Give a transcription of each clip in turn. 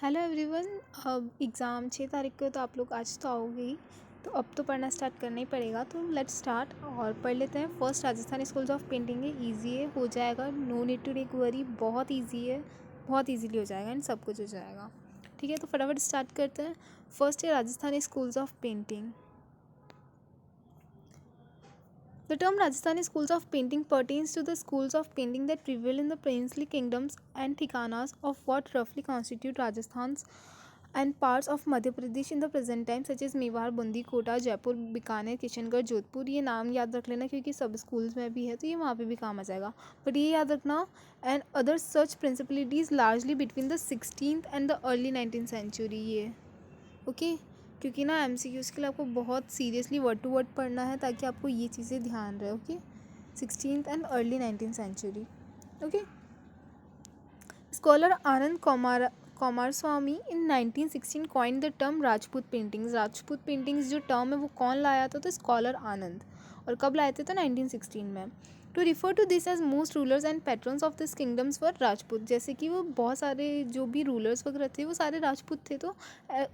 Hello everyone. अब exam 6 तारीख को तो आप लोग आज तो आओगे ही, तो अब तो पढ़ना स्टार्ट करना ही पड़ेगा। तो लेट्स स्टार्ट और पढ़ लेते हैं। First Rajasthan schools of painting है, इजी है, हो जाएगा, no need to take worry, बहुत इजी है, बहुत इजीली हो जाएगा एंड सब कुछ हो जाएगा। ठीक है, तो फटाफट स्टार्ट करते हैं। फर्स्ट है Rajasthani schools of painting. The term Rajasthani schools of painting pertains to the schools of painting that prevail in the princely kingdoms and thikanas of what roughly constitute Rajasthan's and parts of Madhya Pradesh in the present time, such as Mewar, Bundi, Kota, Jaipur, Bikaner, Kishangarh, Jodhpur. ये नाम याद रख लेना क्योंकि सब schools में भी है तो ये वहाँ पे भी काम आ जाएगा। बट ये याद रखना and other such principalities largely between the 16th and the early 19th century. ये ओके क्योंकि ना MCQs के लिए आपको बहुत सीरियसली वर्ड टू वर्ड पढ़ना है ताकि आपको ये चीज़ें ध्यान रहे। Okay, 16th and early 19th century. Okay, scholar Anand Coomaraswamy in 1916 coined the term Rajput paintings. Rajput paintings जो टर्म है वो कौन लाया था? तो स्कॉलर आनंद। और कब लाए थे? तो 1916 में। To refer to this as most rulers and patrons of this kingdoms were Rajput. जैसे कि वो बहुत सारे जो भी रूलर्स वगैरह थे वो सारे राजपूत थे, तो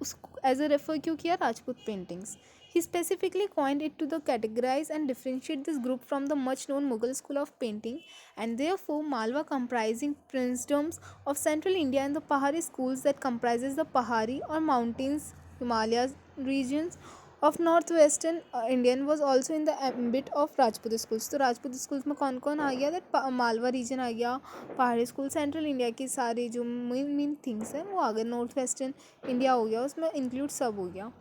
उसको एज ए रेफर क्यों किया? Rajput paintings. He specifically coined it to the categorize and differentiate this group from the much known Mughal school of painting, and therefore Malwa comprising princedoms of central India and the Pahari schools that comprises the Pahari or mountains Himalayas regions of northwestern Indian was also in the ambit of Rajput schools। तो Rajput schools में कौन कौन आ गया? That Malwa reason आ गया, पहाड़ी school, central India की सारी जो मेन थिंग्स हैं वो आ गए, नॉर्थ वेस्टर्न इंडिया हो गया, उसमें इंक्लूड सब हो गया।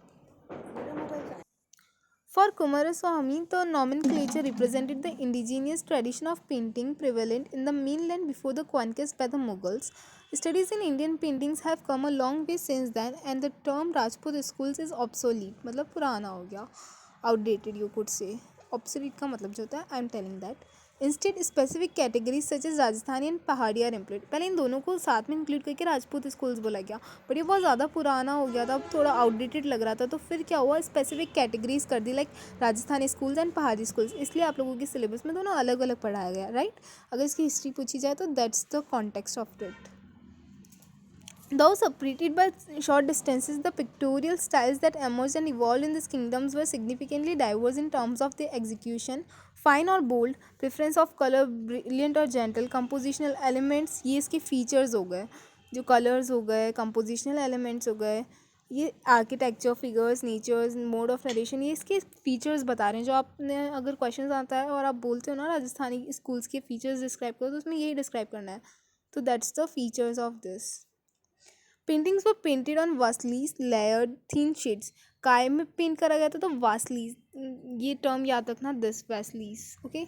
For Kumaraswamy, the nomenclature represented the indigenous tradition of painting prevalent in the mainland before the conquest by the Mughals. Studies in Indian paintings have come a long way since then, and the term Rajput schools is obsolete. मतलब पुराना हो गया, outdated you could say. Obsolete का मतलब जो होता है, I am telling that. Instead specific categories such as Rajasthani and Pahari are employed. पहले इन दोनों को साथ में इंक्लूड करके राजपूत स्कूल्स बोला गया, बट ये बहुत ज़्यादा पुराना हो गया था, अब थोड़ा आउटडेटेड लग रहा था, तो फिर क्या हुआ? स्पेसिफिक कैटेगरीज कर दी, लाइक राजस्थानी स्कूल्स एंड पहाड़ी स्कूल्स। इसलिए आप लोगों के सिलेबस में दोनों अलग अलग पढ़ाया गया, राइट? अगर इसकी हिस्ट्री पूछी जाए तो that's the context of it. Though separated by short distances, the pictorial styles that emerged and evolved in these kingdoms were significantly diverse in terms of their execution, fine or bold, preference of color, brilliant or gentle, compositional elements। ये इसके features हो गए, जो colors हो गए, compositional elements हो गए, ये architecture, figures, natures, mode of narration, ये इसके फीचर्स बता रहे हैं। जो आपने अगर क्वेश्चन आता है और आप बोलते हो ना राजस्थानी स्कूल्स के फीचर्स डिस्क्राइब करो, तो उसमें यही डिस्क्राइब करना है। तो that's the features of this. Paintings were painted on waslis layered thin sheets. काय में पेंट करा गया था? तो वासलीज, ये टर्म याद रखना, this waslis. Okay,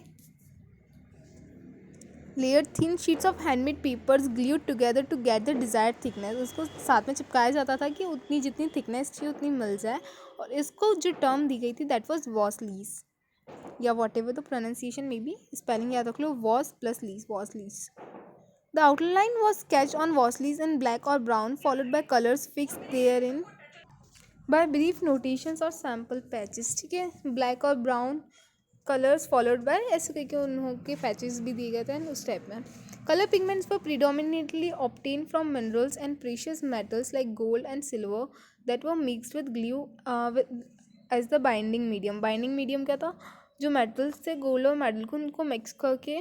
layered thin sheets of handmade papers glued together to get the desired thickness. उसको साथ में चिपकाया जाता था कि उतनी जितनी थिकनेस चाहिए उतनी मिल जाए, और इसको जो टर्म दी गई थी दैट वाज वासलीज, या whatever the pronunciation may be, spelling याद रख लो, वॉस प्लस लीज, waslis. The outline was sketched on wasleys in black or brown, followed by colors fixed therein by brief notations or sample patches। ठीक है, black और brown colours followed by ऐसे करके उनके पैचेस भी दिए गए थे उस टाइप में। Colour pigments were predominantly obtain from minerals and precious metals like gold and silver that were mixed with glue as the binding medium. Binding medium क्या था? जो मेटल्स थे, गोल्ड और मेटल को, उनको मिक्स करके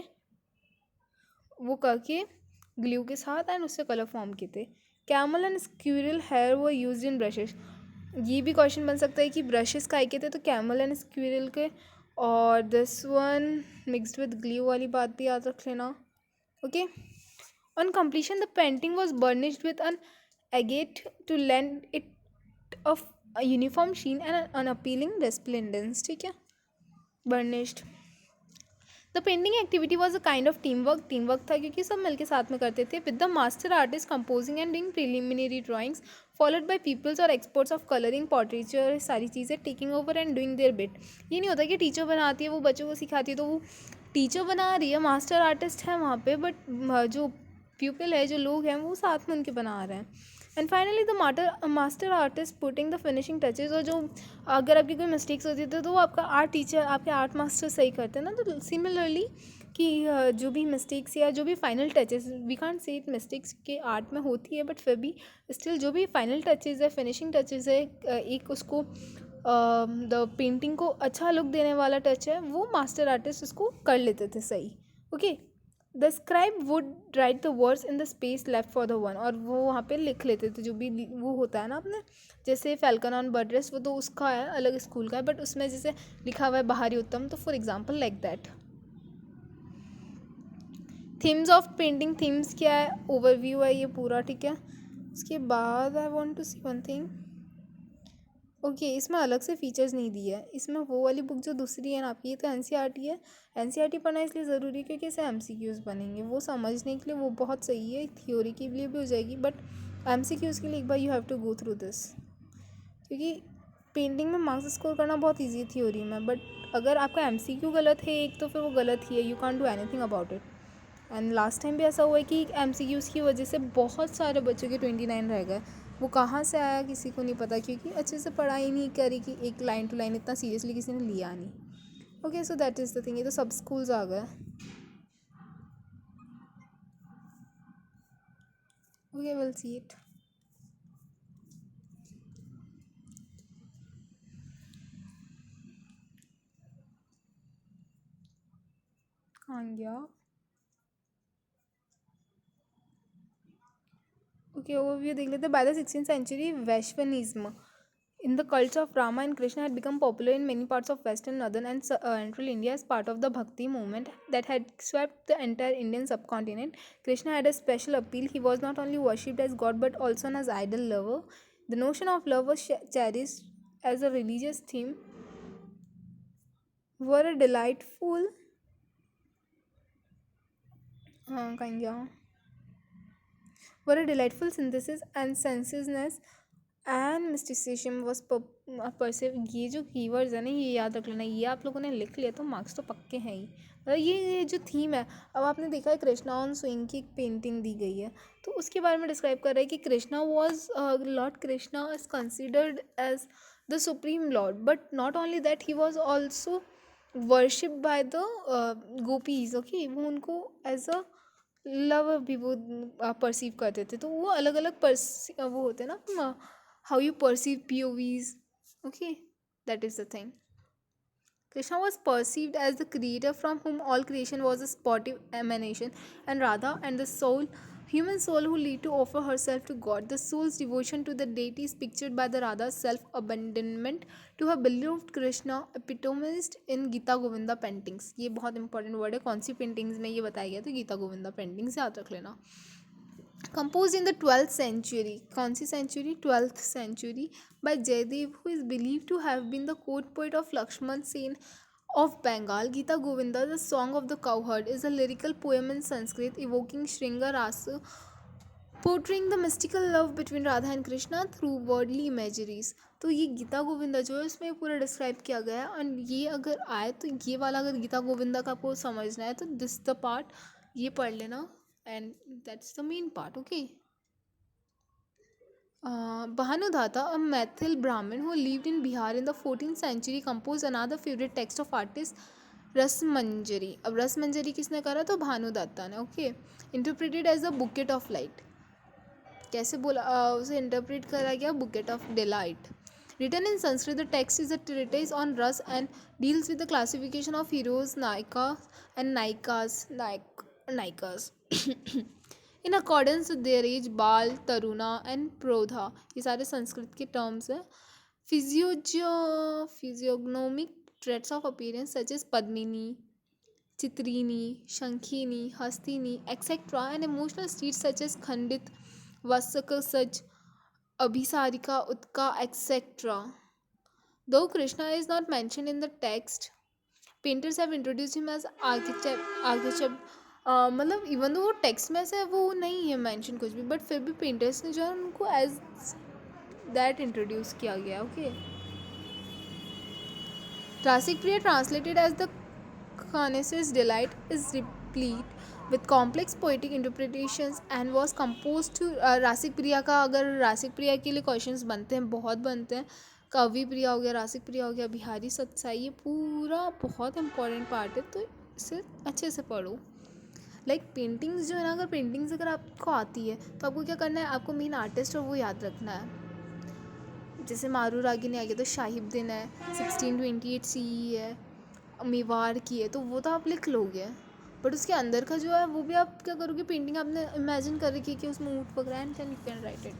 वो करके ग्लू के साथ एंड उससे कलर फॉर्म किए थे। कैमल एंड स्क्यूरल हेयर वो यूज इन ब्रशेस। ये भी क्वेश्चन बन सकता है कि ब्रशेस काय के थे, तो कैमल एंड स्क्यूरल के। और this one mixed with glue वाली बात भी याद रख लेना। Okay, on completion the painting was burnished with an agate to lend it of uniform sheen and unappealing resplendence. ठीक है, burnished. The painting activity was a kind of team work था क्योंकि सब मिलके साथ में करते थे, with the master artist composing and doing preliminary drawings followed by peoples और एक्सपर्ट्स ऑफ कलरिंग, पोर्ट्रेचर, सारी चीज़ें taking over and doing there bit. ये नहीं होता कि टीचर बनाती है वो बच्चों को सिखाती है, तो वो टीचर बना रही है, मास्टर आर्टिस्ट है वहाँ पे, बट जो प्यूपिल है, जो लोग हैं, वो साथ में उनके बना रहे हैं। And finally the master artist putting the finishing touches. और जो अगर आपकी कोई मिस्टेक्स होती थी तो वो आपका आर्ट टीचर, आपके आर्ट मास्टर सही करते हैं ना। तो सिमिलरली कि जो भी मिस्टेक्स या जो भी final touches, we can't say it mistakes के आर्ट में होती है, बट फिर भी स्टिल जो भी फाइनल टचेस है, फिनिशिंग टचेस है, एक उसको द पेंटिंग को अच्छा लुक देने वाला टच है, वो मास्टर आर्टिस्ट उसको कर लेते थे सही. Okay. The scribe would write the words in the space left for the one, और वो वहाँ पे लिख लेते थे जो भी वो होता है ना अपने, जैसे फैल्कन ऑन बर्ड रेस्ट, वो तो उसका है अलग स्कूल का है, बट उसमें जैसे लिखा हुआ है बाहरी उत्तम, तो for example like that. Themes of painting, themes क्या है, ओवरव्यू है ये पूरा, ठीक है. उसके बाद I want to see one thing. Okay, इसमें अलग से फीचर्स नहीं दिए है. इसमें वो वाली बुक जो दूसरी है ना आपकी, ये तो एनसीईआरटी है. एनसीईआरटी पढ़ना इसलिए ज़रूरी है क्योंकि इससे एमसीक्यूज़ बनेंगे, वो समझने के लिए वो बहुत सही है, थ्योरी के लिए भी हो जाएगी, बट एमसीक्यूज़ के लिए एक बार you have to go through this. क्योंकि पेंटिंग में मार्क्स स्कोर करना बहुत ईजी है थ्योरी में, बट अगर आपका एमसीक्यू गलत है एक, तो फिर वो गलत ही है, you can't do anything about it. And last time भी ऐसा हुआ है कि एमसीक्यूज़ की वजह से बहुत सारे बच्चों के 29 रह गए. वो कहाँ से आया किसी को नहीं पता, क्योंकि अच्छे से पढ़ाई नहीं करी कि एक लाइन टू लाइन इतना सीरियसली किसी ने लिया नहीं. Okay, so that is the thing. ये तो सब स्कूल्स आ गए. Okay, will see it. कहाँ गया. ओके, ओवरव्यू देख लेते. By the 16th century, वैश्वनिज्म in the culture of Rama and Krishna had become popular in many parts of Western, Northern, and Central India as part of the Bhakti movement that had swept the entire Indian subcontinent. Krishna had a special appeal. He was not only worshipped as God but also as idol lover. The notion of love was cherished as a religious theme. Were a delightful were a delightful synthesis and sensuousness and mysticism was perceive. ये जो keywords है ना, ये याद रख लेना. ये आप लोगों ने लिख लिया तो मार्क्स तो पक्के हैं ही. मतलब ये जो थीम है, अब आपने देखा है कृष्णा ऑन स्विंग की एक पेंटिंग दी गई है, तो उसके बारे में डिस्क्राइब कर रहा है कि Krishna was lord Krishna is considered as the supreme lord, but not only that, he was also worshipped by the gopis. Okay, वो उनको एज अ लव भी वो परसीव करते थे. तो वो अलग अलग वो होते हैं ना, how you perceive POVs. Okay, that is the thing. Krishna was perceived as the creator from whom all creation was a sportive emanation, and Radha and the soul, human soul who lead to offer herself to God. The soul's devotion to the deity is pictured by the Radha's self-abandonment to her beloved Krishna, epitomized in Gita Govinda paintings. ये बहुत important word है. कौन सी paintings में ये बताया गया, तो Gita Govinda paintings याद रख लेना. Composed in the 12th century, कौन सी century, 12th century, by Jaydev, who is believed to have been the court poet of Lakshman Sen of Bengal. Gita Govinda, the song of the cowherd, is a lyrical poem in Sanskrit evoking Shringa Rasa, portraying the mystical love between Radha and Krishna through worldly imageries. तो ये गीता गोविंदा जो है उसमें पूरा describe किया गया है. और ये अगर आए तो ये वाला अगर गीता गोविंदा का आपको समझना है तो दिस द पार्ट ये पढ़ लेना, and that's the main part. Okay. Bhanudhata, a Maithil Brahmin who lived in Bihar in the 14th century, composed another favorite text of artist Rasmanjari. अब रसमंजरी किसने करा, तो भानुदत्ता ने. Okay, interpreted as a bouquet of light. कैसे बोला उसे interpret करा गया, bouquet of delight. Written in Sanskrit, the text is a treatise on ras and deals with the classification of heroes, naika and naikas in accordance with their age, बाल, Taruna and प्रोधा. ये सारे संस्कृत के terms हैं. Physiognomic traits of appearance such as Padmini, Chitrini, Shankhini, Hastini etcetera, and emotional states such as Khandita, Vasakasajja, Abhisarika, Utka etcetera. Though Krishna is not mentioned in the text, painters have introduced him as archetype. मतलब even तो वो text में से वो नहीं है mention कुछ भी, बट फिर भी पेंटर्स ने जो है उनको एज दैट इंट्रोड्यूस किया गया. Okay. Rasic Priya, translated as the Khanesis Delight, is replete with complex poetic interpretations and was composed to रासिक प्रिया का. अगर रासिक प्रिया के लिए क्वेश्चंस बनते हैं, बहुत बनते हैं. कवि प्रिया हो गया, रासिक प्रिया हो गया, बिहारी सत्साई, ये पूरा बहुत इंपॉर्टेंट पार्ट है. तो इसे अच्छे से पढ़ो। पेंटिंग्स जो है ना, अगर पेंटिंग्स अगर आपको आती है तो आपको क्या करना है, आपको मेन आर्टिस्ट और वो याद रखना है। जैसे मारू रागिनी आ गया तो शाहिबुद्दीन है, 1628 CE है, मेवाड़ की है, तो वो तो आप लिख लोगे। बट उसके अंदर का जो है वो भी आप क्या करोगे, पेंटिंग आपने इमेजिन कर रखी है कि उसमें ऊँट पकड़ा है, and can you can write it.